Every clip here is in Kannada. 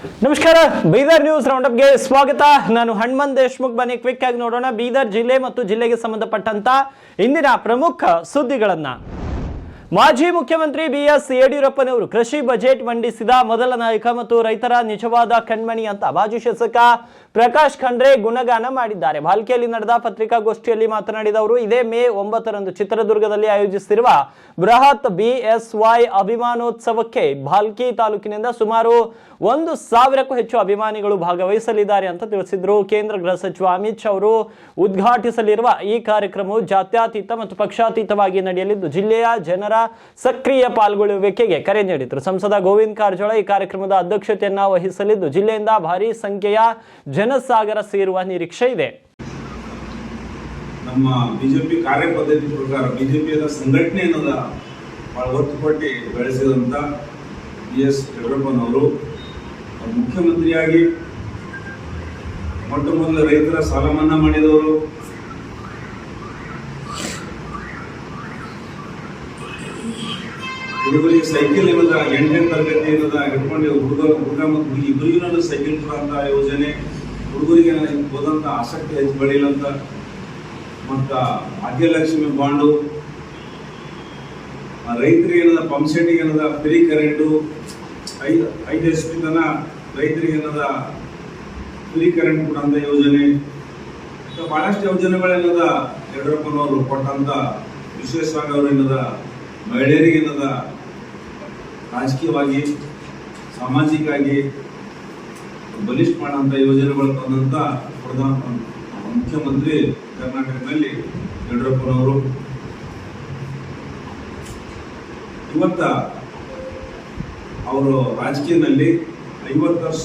ನಮಸ್ಕಾರ, ಬೀದರ್ ನ್ಯೂಸ್ ರೌಂಡಪ್ಗೆ ಸ್ವಾಗತ. ನಾನು ಹನುಮಂತ್ ದೇಶ್ಮುಖ್. ಬನ್ನಿ ಕ್ವಿಕ್ ಆಗಿ ನೋಡೋಣ ಬೀದರ್ ಜಿಲ್ಲೆ ಮತ್ತು ಜಿಲ್ಲೆಗೆ ಸಂಬಂಧಪಟ್ಟಂತ ಇಂದಿನ ಪ್ರಮುಖ ಸುದ್ದಿಗಳನ್ನ. ಮಾಜಿ ಮುಖ್ಯಮಂತ್ರಿ ಬಿಎಸ್ ಯಡಿಯೂರಪ್ಪನವರು ಕೃಷಿ ಬಜೆಟ್ ಮಂಡಿಸಿದ ಮೊದಲ ನಾಯಕ ಮತ್ತು ರೈತರ ನಿಜವಾದ ಕಣ್ಮಣಿ ಅಂತ ಮಾಜಿ ಶಾಸಕ ಪ್ರಕಾಶ್ ಖಂಡ್ರೆ ಗುಣಗಾನ ಮಾಡಿದ್ದಾರೆ. ಭಾಲ್ಕಿಯಲ್ಲಿ ನಡೆದ ಪತ್ರಿಕಾಗೋಷ್ಠಿಯಲ್ಲಿ ಮಾತನಾಡಿದ ಅವರು, ಇದೇ ಮೇ 9ರಂದು ಚಿತ್ರದುರ್ಗದಲ್ಲಿ ಆಯೋಜಿಸಿರುವ ಬೃಹತ್ ಬಿಎಸ್ವೈ ಅಭಿಮಾನೋತ್ಸವಕ್ಕೆ ಭಾಲ್ಕಿ ತಾಲೂಕಿನಿಂದ ಸುಮಾರು 1,000ಕ್ಕೂ ಹೆಚ್ಚು ಅಭಿಮಾನಿಗಳು ಭಾಗವಹಿಸಲಿದ್ದಾರೆ ಅಂತ ತಿಳಿಸಿದ್ರು. ಕೇಂದ್ರ ಗೃಹ ಸಚಿವ ಅಮಿತ್ ಶಾ ಅವರು ಉದ್ಘಾಟಿಸಲಿರುವ ಈ ಕಾರ್ಯಕ್ರಮವು ಜಾತ್ಯತೀತ ಮತ್ತು ಪಕ್ಷಾತೀತವಾಗಿ ನಡೆಯಲಿದ್ದು ಜಿಲ್ಲೆಯ ಜನರ ಸಕ್ರಿಯ ಪಾಲ್ಗೊಳ್ಳುವಿಕೆಗೆ ಕರೆ ನೀಡಿದರು. ಸಂಸದ ಗೋವಿಂದ ಕಾರಜೋಳ ಈ ಕಾರ್ಯಕ್ರಮದ ಅಧ್ಯಕ್ಷತೆಯನ್ನ ವಹಿಸಲಿದ್ದು ಜಿಲ್ಲೆಯಿಂದ ಭಾರಿ ಸಂಖ್ಯೆಯ ಜನಸಾಗರ ಸೇರುವ ನಿರೀಕ್ಷೆ ಇದೆ. ನಮ್ಮ ಬಿಜೆಪಿ ಕಾರ್ಯಪದ್ಧತಿ ಪ್ರಕಾರ ಬಿಜೆಪಿಯ ಸಂಘಟನೆ ಅನ್ನೋದ ಬಹಳ ಒತ್ತು ಕೊಟ್ಟು ಬೆಳೆಸಿದಂತ ಬಿಎಸ್ ಯಡಿಯೂರಪ್ಪನವರು ಮುಖ್ಯಮಂತ್ರಿಯಾಗಿ ಮೊಟ್ಟ ಮೊದಲು ರೈತರ ಸಾಲ ಮನ್ನಾ ಮಾಡಿದವರು, ಹುಡುಗರಿಗೆ ಸೈಕಲ್ ಏನದ 8ನೇ ತರಗತಿ ಏನದ ಹಿಡ್ಕೊಂಡು ಹುಡುಗ ಮತ್ತು ಇಬ್ಬರಿಗೂ ಸೈಕಲ್ ಕೊಡುವಂತ ಯೋಜನೆ, ಹುಡುಗರಿಗೆ ಓದಂತ ಆಸಕ್ತಿ ಹೆಚ್ಚು ಬೆಳೆಯಲಂತ, ಮತ್ತ ಭಾಗ್ಯಲಕ್ಷ್ಮಿ ಬಾಂಡು, ರೈತರಿಗೆ ಏನದ ಪಂಪ್ ಸೆಟ್ಗೆ ಏನದ ಫ್ರೀ ಕರೆಂಟು, 5 HP ತನ ರೈತರಿಗೆ ಏನದ ಫ್ರೀ ಕರೆಂಟ್ ಕೊಡುವಂತ ಯೋಜನೆ, ಬಹಳಷ್ಟು ಯೋಜನೆಗಳೇನದ ಯಡಿಯೂರಪ್ಪನವರು ಕೊಟ್ಟಂತ, ವಿಶೇಷವಾಗಿ ಅವರು ಏನದ ಮಹಿಳೆಯರಿಗೆ ಏನದ ರಾಜಕೀಯವಾಗಿ ಸಾಮಾಜಿಕವಾಗಿ ಬಲಿಷ್ಠ ಮಾಡುವಂತ ಯೋಜನೆಗಳು ತಂದಂತ ಮುಖ್ಯಮಂತ್ರಿ ಕರ್ನಾಟಕದಲ್ಲಿ ಯಡಿಯೂರಪ್ಪನವರು. ಇವತ್ತ ಅವರು ರಾಜಕೀಯದಲ್ಲಿ 50 ವರ್ಷ.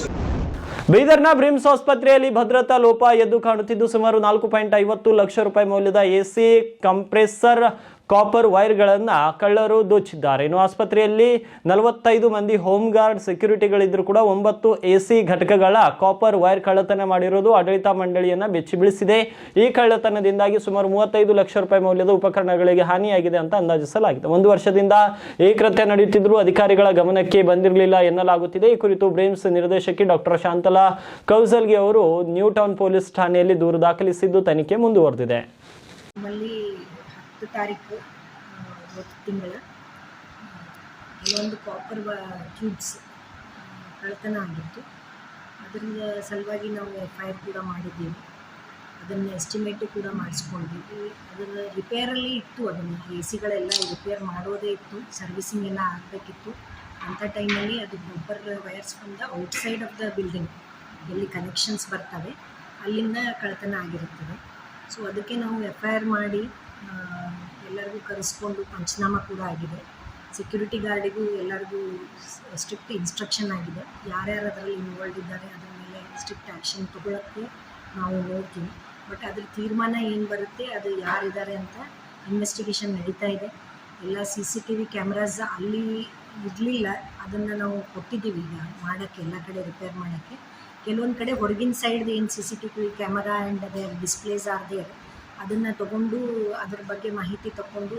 ಬೀದರ್ನ ಬ್ರಿಮ್ಸ್ ಆಸ್ಪತ್ರೆಯಲ್ಲಿ ಭದ್ರತಾ ಲೋಪ ಎದ್ದು ಕಾಣುತ್ತಿದ್ದು ಸುಮಾರು 4.50 ಲಕ್ಷ ರೂಪಾಯಿ ಮೌಲ್ಯದ ಎಸಿ ಕಂಪ್ರೆಸರ್ ಕಾಪರ್ ವೈರ್ಗಳನ್ನ ಕಳ್ಳರು ದೋಚಿದ್ದಾರೆ. ಇನ್ನು ಆಸ್ಪತ್ರೆಯಲ್ಲಿ 45 ಮಂದಿ ಹೋಮ್ ಗಾರ್ಡ್ ಸೆಕ್ಯೂರಿಟಿಗಳಿದ್ರು ಕೂಡ 9 ಎಸಿ ಘಟಕಗಳ ಕಾಪರ್ ವೈರ್ ಕಳ್ಳತನ ಮಾಡಿರುವುದು ಆಡಳಿತ ಮಂಡಳಿಯನ್ನ ಬೆಚ್ಚಿ ಬೀಳಿಸಿದೆ. ಈ ಕಳ್ಳತನದಿಂದಾಗಿ ಸುಮಾರು 35 ಲಕ್ಷ ರೂಪಾಯಿ ಮೌಲ್ಯದ ಉಪಕರಣಗಳಿಗೆ ಹಾನಿಯಾಗಿದೆ ಅಂತ ಅಂದಾಜಿಸಲಾಗಿದೆ. 1 ವರ್ಷದಿಂದ ಈ ಕೃತ್ಯ ನಡೆಯುತ್ತಿದ್ದರೂ ಅಧಿಕಾರಿಗಳ ಗಮನಕ್ಕೆ ಬಂದಿರಲಿಲ್ಲ ಎನ್ನಲಾಗುತ್ತಿದೆ. ಈ ಕುರಿತು ಬ್ರಿಮ್ಸ್ ನಿರ್ದೇಶಕಿ ಡಾಕ್ಟರ್ ಶಾಂತಲಾ ಕೌಸಲ್ಗಿ ಅವರು ನ್ಯೂ ಟೌನ್ ಪೊಲೀಸ್ ಠಾಣೆಯಲ್ಲಿ ದೂರು ದಾಖಲಿಸಿದ್ದು ತನಿಖೆ ಮುಂದುವರೆದಿದೆ. 10 ತಾರೀಕು ತಿಂಗಳ ಕೆಲವೊಂದು ಕಾಪರ್ ಟ್ಯೂಬ್ಸ್ ಕಳ್ಳತನ ಆಗಿತ್ತು. ಅದರಿಂದ ಸಲುವಾಗಿ ನಾವು FIR ಕೂಡ ಮಾಡಿದ್ದೀವಿ. ಅದನ್ನು ಎಸ್ಟಿಮೇಟು ಕೂಡ ಮಾಡಿಸ್ಕೊಂಡಿದ್ವಿ. ಅದರ ರಿಪೇರಲ್ಲಿ ಇತ್ತು, ಅದನ್ನು AC ಗಳೆಲ್ಲ ರಿಪೇರ್ ಮಾಡೋದೇ ಇತ್ತು, ಸರ್ವಿಸಿಂಗ್ ಎಲ್ಲ ಆಗಬೇಕಿತ್ತು. ಅಂಥ ಟೈಮಲ್ಲಿ ಅದು ಕಾಪರ್ ವೈರ್ಸ್ ಬಂದ ಔಟ್ಸೈಡ್ ಆಫ್ ದ ಬಿಲ್ಡಿಂಗ್ ಎಲ್ಲಿ ಕನೆಕ್ಷನ್ಸ್ ಬರ್ತವೆ ಅಲ್ಲಿಂದ ಕಳ್ಳತನ ಆಗಿರುತ್ತದೆ. ಸೊ ಅದಕ್ಕೆ ನಾವು FIR ಮಾಡಿ ಎಲ್ಲರಿಗೂ ಕರೆಸ್ಕೊಂಡು ಪಂಚನಾಮ ಕೂಡ ಆಗಿದೆ. ಸೆಕ್ಯೂರಿಟಿ ಗಾರ್ಡಿಗೂ ಎಲ್ಲರಿಗೂ ಸ್ಟ್ರಿಕ್ಟ್ ಇನ್ಸ್ಟ್ರಕ್ಷನ್ ಆಗಿದೆ. ಯಾರ್ಯಾರು ಅದರಲ್ಲಿ ಇನ್ವಾಲ್ವ್ ಇದ್ದಾರೆ ಅದರ ಮೇಲೆ ಸ್ಟ್ರಿಕ್ಟ್ ಆ್ಯಕ್ಷನ್ ತೊಗೊಳಕ್ಕೆ ನಾವು ನೋಡ್ತೀವಿ. ಬಟ್ ಅದ್ರ ತೀರ್ಮಾನ ಏನು ಬರುತ್ತೆ, ಅದು ಯಾರಿದ್ದಾರೆ ಅಂತ ಇನ್ವೆಸ್ಟಿಗೇಷನ್ ನಡೀತಾ ಇದೆ. ಎಲ್ಲ CCTV ಕ್ಯಾಮ್ರಾಸ್ ಅಲ್ಲಿ ಇರಲಿಲ್ಲ, ಅದನ್ನು ನಾವು ಕೊಟ್ಟಿದ್ದೀವಿ ಈಗ ಮಾಡೋಕ್ಕೆ, ಎಲ್ಲ ಕಡೆ ರಿಪೇರ್ ಮಾಡೋಕ್ಕೆ. ಕೆಲವೊಂದು ಕಡೆ ಹೊರಗಿನ ಸೈಡ್ದು ಏನು CCTV camera and there displays are there, ಅದನ್ನು ತೊಗೊಂಡು ಅದ್ರ ಬಗ್ಗೆ ಮಾಹಿತಿ ತಗೊಂಡು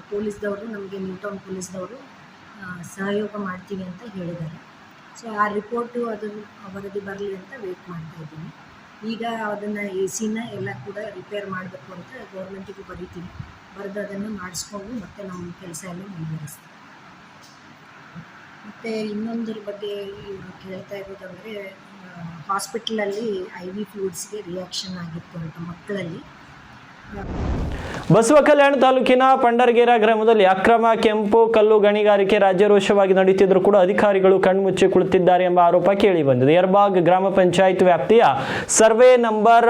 ಪೊಲೀಸ್ದವರು, ನಮಗೆ ನ್ಯೂ ಟೌನ್ ಪೊಲೀಸ್ದವರು ಸಹಯೋಗ ಮಾಡ್ತೀವಿ ಅಂತ ಹೇಳಿದ್ದಾರೆ. ಸೊ ಆ ರಿಪೋರ್ಟು ಅದು ವರದಿ ಬರಲಿ ಅಂತ ವೇಟ್ ಮಾಡ್ತಾಯಿದ್ದೀನಿ. ಈಗ ಅದನ್ನು AC ಎಲ್ಲ ಕೂಡ ರಿಪೇರ್ ಮಾಡಬೇಕು ಅಂತ ಗೌರ್ಮೆಂಟಿಗೂ ಬರೀತೀವಿ. ಬರೆದು ಅದನ್ನು ಮಾಡಿಸ್ಕೊಂಡು ಮತ್ತೆ ನಮ್ಮ ಕೆಲಸ ಎಲ್ಲ ಮುಂದುವರಿಸ್ತೀವಿ. ಮತ್ತು ಇನ್ನೊಂದರ ಬಗ್ಗೆ ಇವರು ಕೇಳ್ತಾ ಇರೋದಂದರೆ, ಹಾಸ್ಪಿಟಲಲ್ಲಿ IV ಫ್ಲೂಯಿಡ್ಸ್ಗೆ ರಿಯಾಕ್ಷನ್ ಆಗಿತ್ತು ಅಂತ ಮಕ್ಕಳಲ್ಲಿ. ಬಸವ ಕಲ್ಯಾಣ ತಾಲೂಕಿನ ಪಂಡರಗೇರ ಗ್ರಾಮದಲ್ಲಿ ಅಕ್ರಮ ಕೆಂಪು ಕಲ್ಲು ಗಣಿಗಾರಿಕೆ ರಾಜ್ಯರೋಷವಾಗಿ ನಡೆಯುತ್ತಿದ್ದರೂ ಕೂಡ ಅಧಿಕಾರಿಗಳು ಕಣ್ಮುಚ್ಚಿ ಕುಳಿತಿದ್ದಾರೆ ಎಂಬ ಆರೋಪ ಕೇಳಿ ಬಂದಿದೆ. ಯರ್ಬಾಗ್ ಗ್ರಾಮ ಪಂಚಾಯತ್ ವ್ಯಾಪ್ತಿಯ ಸರ್ವೆ ನಂಬರ್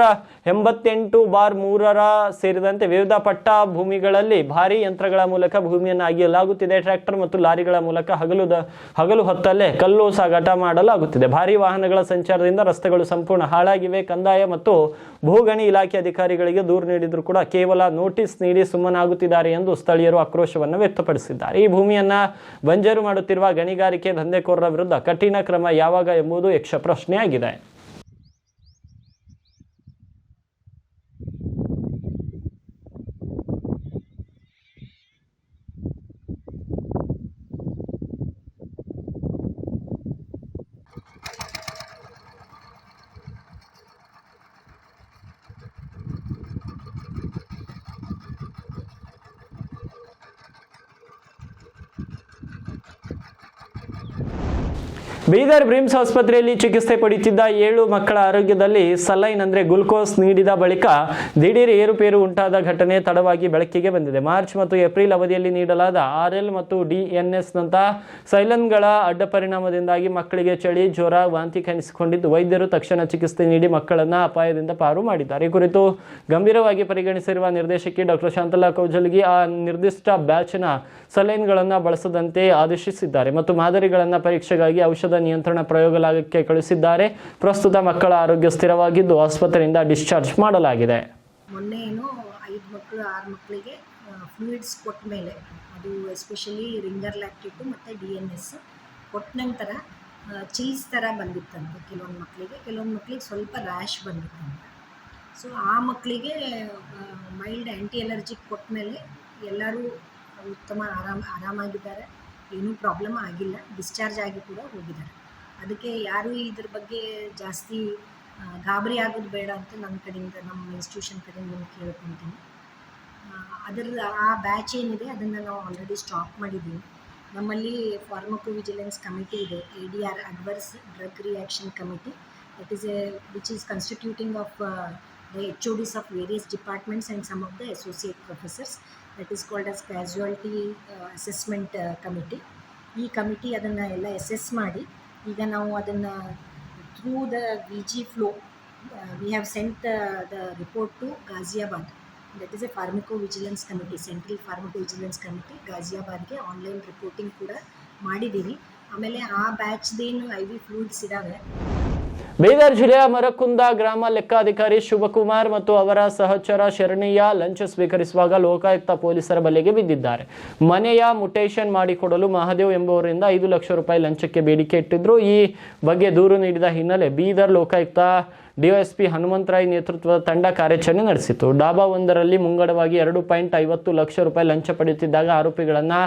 88/3 ಸೇರಿದಂತೆ ವಿವಿಧ ಪಟ್ಟ ಭೂಮಿಗಳಲ್ಲಿ ಭಾರಿ ಯಂತ್ರಗಳ ಮೂಲಕ ಭೂಮಿಯನ್ನು ಅಗೆಯಲಾಗುತ್ತಿದೆ. ಟ್ರ್ಯಾಕ್ಟರ್ ಮತ್ತು ಲಾರಿಗಳ ಮೂಲಕ ಹಗಲು ಹೊತ್ತಲ್ಲೇ ಕಲ್ಲು ಸಾಗಾಟ ಮಾಡಲಾಗುತ್ತಿದೆ. ಭಾರಿ ವಾಹನಗಳ ಸಂಚಾರದಿಂದ ರಸ್ತೆಗಳು ಸಂಪೂರ್ಣ ಹಾಳಾಗಿವೆ. ಕಂದಾಯ ಮತ್ತು ಭೂಗಣಿ ಇಲಾಖೆ ಅಧಿಕಾರಿಗಳಿಗೆ ದೂರು ನೀಡಿದರೂ ಕೂಡ ಕೇವಲ ನೋಟಿಸ್ ನೀಡಿ ಸುಮ್ಮನಾಗುತ್ತಿದ್ದಾರೆ ಎಂದು ಸ್ಥಳೀಯರು ಆಕ್ರೋಶವನ್ನು ವ್ಯಕ್ತಪಡಿಸಿದ್ದಾರೆ. ಈ ಭೂಮಿಯನ್ನ ಬಂಜರು ಮಾಡುತ್ತಿರುವ ಗಣಿಗಾರಿಕೆ ದಂಧೆಕೋರರ ವಿರುದ್ಧ ಕಠಿಣ ಕ್ರಮ ಯಾವಾಗ ಎಂಬುದು ಯಕ್ಷ ಪ್ರಶ್ನೆಯಾಗಿದೆ. ಬೀದರ್ ಬ್ರಿಮ್ಸ್ ಆಸ್ಪತ್ರೆಯಲ್ಲಿ ಚಿಕಿತ್ಸೆ ಪಡೆಯುತ್ತಿದ್ದ 7 ಮಕ್ಕಳ ಆರೋಗ್ಯದಲ್ಲಿ ಸಲೈನ್ ಅಂದ್ರೆ ಗ್ಲುಕೋಸ್ ನೀಡಿದ ಬಳಿಕ ದಿಢೀರ್ ಏರುಪೇರು ಉಂಟಾದ ಘಟನೆ ತಡವಾಗಿ ಬೆಳಕಿಗೆ ಬಂದಿದೆ. ಮಾರ್ಚ್ ಮತ್ತು ಏಪ್ರಿಲ್ ಅವಧಿಯಲ್ಲಿ ನೀಡಲಾದ RL ಮತ್ತು DNS ನಂತಹ ಸೈಲನ್ಗಳ ಅಡ್ಡ ಪರಿಣಾಮದಿಂದಾಗಿ ಮಕ್ಕಳಿಗೆ ಚಳಿ, ಜ್ವರ, ವಾಂತಿ ಕಾಣಿಸಿಕೊಂಡಿದ್ದು ವೈದ್ಯರು ತಕ್ಷಣ ಚಿಕಿತ್ಸೆ ನೀಡಿ ಮಕ್ಕಳನ್ನ ಅಪಾಯದಿಂದ ಪಾರು ಮಾಡಿದ್ದಾರೆ. ಈ ಕುರಿತು ಗಂಭೀರವಾಗಿ ಪರಿಗಣಿಸಿರುವ ನಿರ್ದೇಶಕಿ ಡಾಕ್ಟರ್ ಶಾಂತಲಾ ಕೌಜಲ್ಗಿ ಆ ನಿರ್ದಿಷ್ಟ ಬ್ಯಾಚ್ನ ಸಲೈನ್ಗಳನ್ನು ಬಳಸದಂತೆ ಆದೇಶಿಸಿದ್ದಾರೆ ಮತ್ತು ಮಾದರಿಗಳನ್ನು ಪರೀಕ್ಷೆಗಾಗಿ ಔಷಧ ನಿಯಂತ್ರಣ ಪ್ರಯೋಗಾಲಯಕ್ಕೆ ಕಳುಹಿಸಿದ್ದಾರೆ. ಪ್ರಸ್ತುತ ಮಕ್ಕಳ ಆರೋಗ್ಯ ಸ್ಥಿರವಾಗಿದ್ದು ಆಸ್ಪತ್ರೆಯಿಂದ ಡಿಸ್ಚಾರ್ಜ್ ಮಾಡಲಾಗಿದೆ. ಮೊನ್ನೆ ಏನೋ 5 ಮಕ್ಕಳು 6 ಮಕ್ಕಳಿಗೆ ಫ್ಲೂಯಿಡ್ಸ್ ಕೊಟ್ಟ ಮೇಲೆ, ಅದು ಎಸ್ಪೆಷಲಿ ರಿಂಗರ್ ಲ್ಯಾಕ್ಟೇಟು ಮತ್ತು DNS ಕೊಟ್ಟ ನಂತರ ಚೀಸ್ ಥರ ಬಂದಿತ್ತಂತೆ ಕೆಲವೊಂದು ಮಕ್ಕಳಿಗೆ ಸ್ವಲ್ಪ ರ್ಯಾಶ್ ಬಂದಿತ್ತಂತೆ. ಸೊ ಆ ಮಕ್ಕಳಿಗೆ ಮೈಲ್ಡ್ ಆ್ಯಂಟಿ ಅಲರ್ಜಿಕ್ ಕೊಟ್ಟ ಮೇಲೆ ಎಲ್ಲರೂ ಉತ್ತಮ ಆರಾಮಾಗಿದ್ದಾರೆ, ಏನೂ ಪ್ರಾಬ್ಲಮ್ ಆಗಿಲ್ಲ, ಡಿಸ್ಚಾರ್ಜ್ ಆಗಿ ಕೂಡ ಹೋಗಿದ್ದಾರೆ. ಅದಕ್ಕೆ ಯಾರೂ ಇದ್ರ ಬಗ್ಗೆ ಜಾಸ್ತಿ ಗಾಬರಿ ಆಗೋದು ಬೇಡ ಅಂತ ನನ್ನ ಕಡೆಯಿಂದ, ನಮ್ಮ ಇನ್ಸ್ಟಿಟ್ಯೂಷನ್ ಕಡೆಯಿಂದ ಕೇಳ್ಕೊತೀನಿ. ಆ ಬ್ಯಾಚ್ ಏನಿದೆ ಅದನ್ನು ನಾವು ಆಲ್ರೆಡಿ ಸ್ಟಾಪ್ ಮಾಡಿದ್ದೀವಿ. ನಮ್ಮಲ್ಲಿ ಫಾರ್ಮಕೋವಿಜಿಲೆನ್ಸ್ ಕಮಿಟಿ ಇದೆ, ADR adverse drug reaction committee, which is constituting of the HODs of various departments and some of the associate professors. That is called as casualty assessment committee. ಈ ಕಮಿಟಿ ಅದನ್ನು ಎಲ್ಲ ಅಸೆಸ್ ಮಾಡಿ ಈಗ ನಾವು ಅದನ್ನು through the VG flow we have sent the report to Ghaziabad. That is a pharmacovigilance committee, Central Pharmacovigilance Committee ಗಾಜಿಯಾಬಾದ್ಗೆ ಆನ್ಲೈನ್ ರಿಪೋರ್ಟಿಂಗ್ ಕೂಡ ಮಾಡಿದ್ದೀವಿ. ಆಮೇಲೆ ಆ ಬ್ಯಾಚ್ದೇನು IV ಫ್ಲೂಯಿಡ್ಸ್ ಇದ್ದಾವೆ. ಬೀದರ್ ಜಿಲ್ಲೆಯ ಮರಕುಂದ ಗ್ರಾಮ ಲೆಕ್ಕಾಧಿಕಾರಿ ಶಿವಕುಮಾರ್ ಮತ್ತು ಅವರ ಸಹಚರ ಶರಣಯ್ಯ ಲಂಚ ಸ್ವೀಕರಿಸುವಾಗ ಲೋಕಾಯುಕ್ತ ಪೊಲೀಸರ ಬಲೆಗೆ ಬಿದ್ದಿದ್ದಾರೆ. ಮನೆಯ ಮುಟೇಷನ್ ಮಾಡಿಕೊಡಲು ಮಹಾದೇವ್ ಎಂಬುವರಿಂದ 5 ಲಕ್ಷ ರೂಪಾಯಿ ಲಂಚಕ್ಕೆ ಬೇಡಿಕೆ ಇಟ್ಟಿದ್ರು. ಈ ಬಗ್ಗೆ ದೂರು ನೀಡಿದ ಹಿನ್ನೆಲೆ ಬೀದರ್ ಲೋಕಾಯುಕ್ತ DOSP ಹನುಮಂತರಾಯ್ ನೇತೃತ್ವದ ತಂಡ ಕಾರ್ಯಾಚರಣೆ ನಡೆಸಿತು. ಡಾಬಾ ಒಂದರಲ್ಲಿ ಮುಂಗಡವಾಗಿ 2.50 ಲಕ್ಷ ರೂಪಾಯಿ ಲಂಚ ಪಡೆಯುತ್ತಿದ್ದಾಗ ಆರೋಪಿಗಳನ್ನು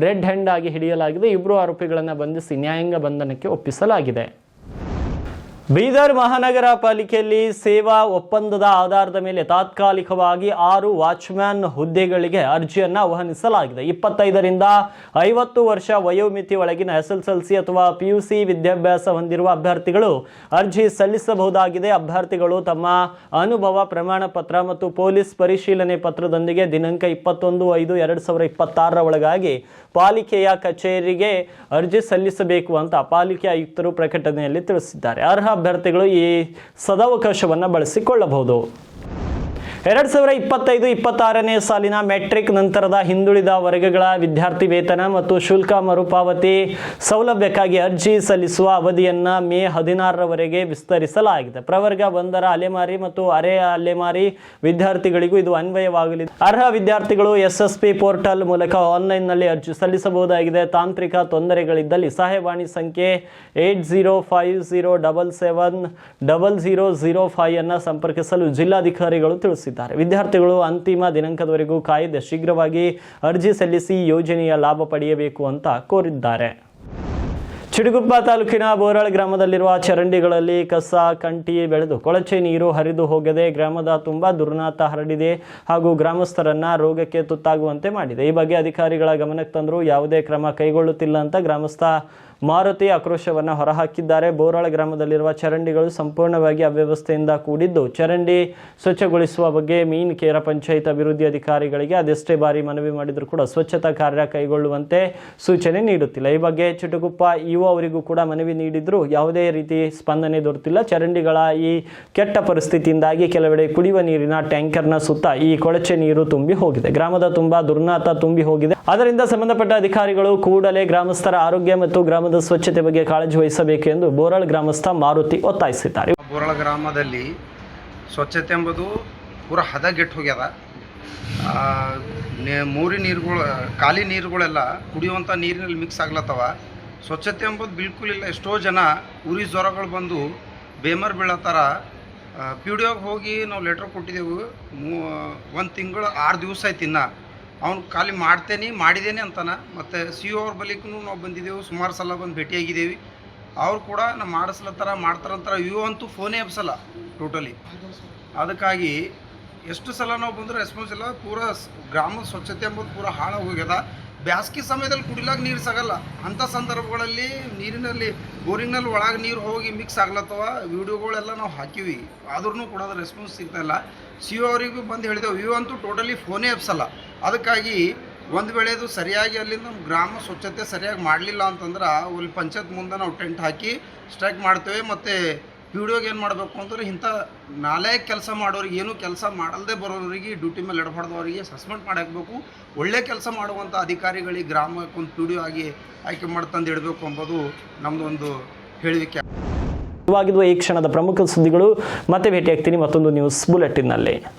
ರೆಡ್ ಹ್ಯಾಂಡ್ ಆಗಿ ಹಿಡಿಯಲಾಗಿದೆ. ಇಬ್ಬರು ಆರೋಪಿಗಳನ್ನು ಬಂಧಿಸಿ ನ್ಯಾಯಾಂಗ ಬಂಧನಕ್ಕೆ ಒಪ್ಪಿಸಲಾಗಿದೆ. ಬೀದರ್ ಮಹಾನಗರ ಪಾಲಿಕೆಯಲ್ಲಿ ಸೇವಾ ಒಪ್ಪಂದದ ಆಧಾರದ ಮೇಲೆ ತಾತ್ಕಾಲಿಕವಾಗಿ 6 ವಾಚ್ಮ್ಯಾನ್ ಹುದ್ದೆಗಳಿಗೆ ಅರ್ಜಿಯನ್ನು ಆಹ್ವಾನಿಸಲಾಗಿದೆ. 25ರಿಂದ 50 ವರ್ಷ ವಯೋಮಿತಿ ಒಳಗಿನ SSLC ಅಥವಾ PUC ವಿದ್ಯಾಭ್ಯಾಸ ಹೊಂದಿರುವ ಅಭ್ಯರ್ಥಿಗಳು ಅರ್ಜಿ ಸಲ್ಲಿಸಬಹುದಾಗಿದೆ. ಅಭ್ಯರ್ಥಿಗಳು ತಮ್ಮ ಅನುಭವ ಪ್ರಮಾಣ ಪತ್ರ ಮತ್ತು ಪೊಲೀಸ್ ಪರಿಶೀಲನೆ ಪತ್ರದೊಂದಿಗೆ ದಿನಾಂಕ 21/5/2026 ಒಳಗಾಗಿ ಪಾಲಿಕೆಯ ಕಚೇರಿಗೆ ಅರ್ಜಿ ಸಲ್ಲಿಸಬೇಕು ಅಂತ ಪಾಲಿಕೆ ಆಯುಕ್ತರು ಪ್ರಕಟಣೆಯಲ್ಲಿ ತಿಳಿಸಿದ್ದಾರೆ. ಅರ್ಹ ಅಭ್ಯರ್ಥಿಗಳು ಈ ಸದಾವಕಾಶವನ್ನು ಬಳಸಿಕೊಳ್ಳಬಹುದು. 2025-26ನೇ ಸಾಲಿನ ಮೆಟ್ರಿಕ್ ನಂತರದ ಹಿಂದುಳಿದ ವರ್ಗಗಳ ವಿದ್ಯಾರ್ಥಿ ವೇತನ ಮತ್ತು ಶುಲ್ಕ ಮರುಪಾವತಿ ಸೌಲಭ್ಯಕ್ಕಾಗಿ ಅರ್ಜಿ ಸಲ್ಲಿಸುವ ಅವಧಿಯನ್ನು ಮೇ 16ರವರೆಗೆ ವಿಸ್ತರಿಸಲಾಗಿದೆ. ಪ್ರವರ್ಗ 1ರ ಅಲೆಮಾರಿ ಮತ್ತು ಅರೆ ಅಲೆಮಾರಿ ವಿದ್ಯಾರ್ಥಿಗಳಿಗೂ ಇದು ಅನ್ವಯವಾಗಲಿದೆ. ಅರ್ಹ ವಿದ್ಯಾರ್ಥಿಗಳು SSP ಪೋರ್ಟಲ್ ಮೂಲಕ ಆನ್ಲೈನ್ನಲ್ಲಿ ಅರ್ಜಿ ಸಲ್ಲಿಸಬಹುದಾಗಿದೆ. ತಾಂತ್ರಿಕ ತೊಂದರೆಗಳಿದ್ದಲ್ಲಿ ಸಹಾಯವಾಣಿ ಸಂಖ್ಯೆ 8050770005 ಅನ್ನು ಸಂಪರ್ಕಿಸಲು ಜಿಲ್ಲಾಧಿಕಾರಿಗಳು ತಿಳಿಸಿದ್ದಾರೆ. ವಿದ್ಯಾರ್ಥಿಗಳು ಅಂತಿಮ ದಿನಾಂಕದವರೆಗೂ ಕಾಯದೆ ಶೀಘ್ರವಾಗಿ ಅರ್ಜಿ ಸಲ್ಲಿಸಿ ಯೋಜನೆಯ ಲಾಭ ಪಡೆಯಬೇಕು ಅಂತ ಕೋರಿದ್ದಾರೆ. ಚಿಡಗುಪ್ಪ ತಾಲೂಕಿನ ಬೋರಾಳ್ ಗ್ರಾಮದಲ್ಲಿರುವ ಚರಂಡಿಗಳಲ್ಲಿ ಕಸ ಕಂಟಿ ಬೆಳೆದು ಕೊಳಚೆ ನೀರು ಹರಿದು ಹೋಗದೆ ಗ್ರಾಮದ ತುಂಬಾ ದುರ್ನಾತ ಹರಡಿದೆ ಹಾಗೂ ಗ್ರಾಮಸ್ಥರನ್ನ ರೋಗಕ್ಕೆ ತುತ್ತಾಗುವಂತೆ ಮಾಡಿದೆ. ಈ ಬಗ್ಗೆ ಅಧಿಕಾರಿಗಳ ಗಮನಕ್ಕೆ ತಂದರೂ ಯಾವುದೇ ಕ್ರಮ ಕೈಗೊಳ್ಳುತ್ತಿಲ್ಲ ಅಂತ ಗ್ರಾಮಸ್ಥ ಮಾರುತಿ ಆಕ್ರೋಶವನ್ನು ಹೊರಹಾಕಿದ್ದಾರೆ. ಬೋರಾಳ ಗ್ರಾಮದಲ್ಲಿರುವ ಚರಂಡಿಗಳು ಸಂಪೂರ್ಣವಾಗಿ ಅವ್ಯವಸ್ಥೆಯಿಂದ ಕೂಡಿದ್ದು ಚರಂಡಿ ಸ್ವಚ್ಛಗೊಳಿಸುವ ಬಗ್ಗೆ ಮೀನ್ ಕೇರ ಪಂಚಾಯತ್ ಅಭಿವೃದ್ಧಿ ಅಧಿಕಾರಿಗಳಿಗೆ ಅದೆಷ್ಟೇ ಬಾರಿ ಮನವಿ ಮಾಡಿದರೂ ಕೂಡ ಸ್ವಚ್ಛತಾ ಕಾರ್ಯ ಕೈಗೊಳ್ಳುವಂತೆ ಸೂಚನೆ ನೀಡುತ್ತಿಲ್ಲ. ಈ ಬಗ್ಗೆ ಚಿಟಗುಪ್ಪ ಇಒ ಅವರಿಗೂ ಕೂಡ ಮನವಿ ನೀಡಿದ್ರು ಯಾವುದೇ ರೀತಿ ಸ್ಪಂದನೆ ದೊರೆತಿಲ್ಲ. ಚರಂಡಿಗಳ ಈ ಕೆಟ್ಟ ಪರಿಸ್ಥಿತಿಯಿಂದಾಗಿ ಕೆಲವೆಡೆ ಕುಡಿಯುವ ನೀರಿನ ಟ್ಯಾಂಕರ್ನ ಸುತ್ತ ಈ ಕೊಳಚೆ ನೀರು ತುಂಬಿ ಹೋಗಿದೆ. ಗ್ರಾಮದ ತುಂಬಾ ದುರ್ನಾತ ತುಂಬಿ ಹೋಗಿದೆ. ಅದರಿಂದ ಸಂಬಂಧಪಟ್ಟ ಅಧಿಕಾರಿಗಳು ಕೂಡಲೇ ಗ್ರಾಮಸ್ಥರ ಆರೋಗ್ಯ ಮತ್ತು ಗ್ರಾಮದ ಸ್ವಚ್ಛತೆ ಬಗ್ಗೆ ಕಾಳಜಿ ವಹಿಸಬೇಕು ಎಂದು ಬೋರಾಳ್ ಗ್ರಾಮಸ್ಥ ಮಾರುತಿ ಒತ್ತಾಯಿಸಿದ್ದಾರೆ. ಬೋರಾಳ ಗ್ರಾಮದಲ್ಲಿ ಸ್ವಚ್ಛತೆ ಎಂಬುದು ಪೂರ ಹದಗೆಟ್ಟು ಹೋಗ್ಯದ. ಮೂರಿ ನೀರುಗಳು, ಖಾಲಿ ನೀರುಗಳೆಲ್ಲ ಕುಡಿಯುವಂಥ ನೀರಿನಲ್ಲಿ ಮಿಕ್ಸ್ ಆಗ್ಲತ್ತವ. ಸ್ವಚ್ಛತೆ ಎಂಬುದು ಬಿಲ್ಕುಲ್ ಇಲ್ಲ. ಎಷ್ಟೋ ಜನ ಉರಿ ಜ್ವರಗಳು ಬಂದು ಬೇಮರ್ ಬೀಳತ್ತಾರ. PDOಗೆ ಹೋಗಿ ನಾವು ಲೆಟ್ರ್ ಕೊಟ್ಟಿದ್ದೆವು. 1 ತಿಂಗಳು 6 ದಿವಸ ಆಯ್ತು. ಇನ್ನು ಅವ್ನು ಖಾಲಿ ಮಾಡಿದ್ದೇನೆ ಅಂತಾನೆ. ಮತ್ತು CO ಅವ್ರ ಬಳಿಗೂ ನಾವು ಬಂದಿದ್ದೆವು, ಸುಮಾರು ಸಲ ಬಂದು ಭೇಟಿಯಾಗಿದ್ದೇವೆ. ಅವ್ರು ಕೂಡ ನಾವು ಮಾಡ್ತಾರಂತಾರೆ. ಅಂತೂ ಫೋನೇ ಎಬ್ಸಲ್ಲ ಟೋಟಲಿ. ಅದಕ್ಕಾಗಿ ಎಷ್ಟು ಸಲ ನಾವು ಬಂದರೂ ರೆಸ್ಪಾನ್ಸ್ ಇಲ್ಲ. ಪೂರ ಗ್ರಾಮದ ಸ್ವಚ್ಛತೆ ಎಂಬುದು ಪೂರ ಹಾಳಾಗಿ ಹೋಗ್ಯದ. ಬ್ಯಾಸ್ಗಿ ಸಮಯದಲ್ಲಿ ಕುಡಿಲಾಕ ನೀರು ಸಿಗಲ್ಲ. ಅಂಥ ಸಂದರ್ಭಗಳಲ್ಲಿ ನೀರಿನಲ್ಲಿ ಬೋರಿಂಗ್ನಲ್ಲಿ ಒಳಗೆ ನೀರು ಹೋಗಿ ಮಿಕ್ಸ್ ಆಗ್ಲತ್ತವ. ವಿಡಿಯೋಗಳೆಲ್ಲ ನಾವು ಹಾಕಿವಿ, ಆದ್ರೂ ಕೂಡ ಅದು ರೆಸ್ಪಾನ್ಸ್ ಸಿಗ್ತಾಯಿಲ್ಲ. ಸಿ ಒ ಅವರಿಗೂ ಬಂದು ಹೇಳಿದೆವು. ಇವು ಅಂತೂ ಟೋಟಲಿ ಫೋನೇ ಎಬ್ಸಲ್ಲ. ಅದಕ್ಕಾಗಿ ಒಂದು ವೇಳೆ ಅದು ಸರಿಯಾಗಿ ಅಲ್ಲಿಂದ ನಮ್ಮ ಗ್ರಾಮ ಸ್ವಚ್ಛತೆ ಸರಿಯಾಗಿ ಮಾಡಲಿಲ್ಲ ಅಂತಂದ್ರೆ ಅಲ್ಲಿ ಪಂಚಾಯತ್ ಮುಂದೆ ನಾವು ಟೆಂಟ್ ಹಾಕಿ ಸ್ಟ್ರೈಕ್ ಮಾಡ್ತೇವೆ. ಮತ್ತು ಪಿ ಡಿ ಒಗೆ ಏನು ಮಾಡಬೇಕು ಅಂದ್ರೆ ಇಂಥ ನಾಲ್ಕು ಕೆಲಸ ಮಾಡೋರಿಗೆ, ಏನು ಕೆಲಸ ಮಾಡಲ್ಲದೆ ಬರೋರಿಗೆ, ಡ್ಯೂಟಿ ಮೇಲೆ ಎಡಬಾರ್ದವರಿಗೆ ಸಸ್ಪೆಂಡ್ ಮಾಡಿ ಹಾಕಬೇಕು. ಒಳ್ಳೆ ಕೆಲಸ ಮಾಡುವಂಥ ಅಧಿಕಾರಿಗಳಿಗೆ ಗ್ರಾಮಕ್ಕೆ ಒಂದು ಪಿ ಡಿ ಒ ಆಗಿ ಆಯ್ಕೆ ಮಾಡ್ತಂದು ಇಡಬೇಕು ಎಂಬುದು ನಮ್ಮದೊಂದು ಹೇಳಿಕೆ. ಇವಾಗಿರುವ ಈ ಕ್ಷಣದ ಪ್ರಮುಖ ಸುದ್ದಿಗಳು. ಮತ್ತೆ ಭೇಟಿಯಾಗ್ತೀನಿ ಮತ್ತೊಂದು ನ್ಯೂಸ್ ಬುಲೆಟಿನ್ನಲ್ಲಿ.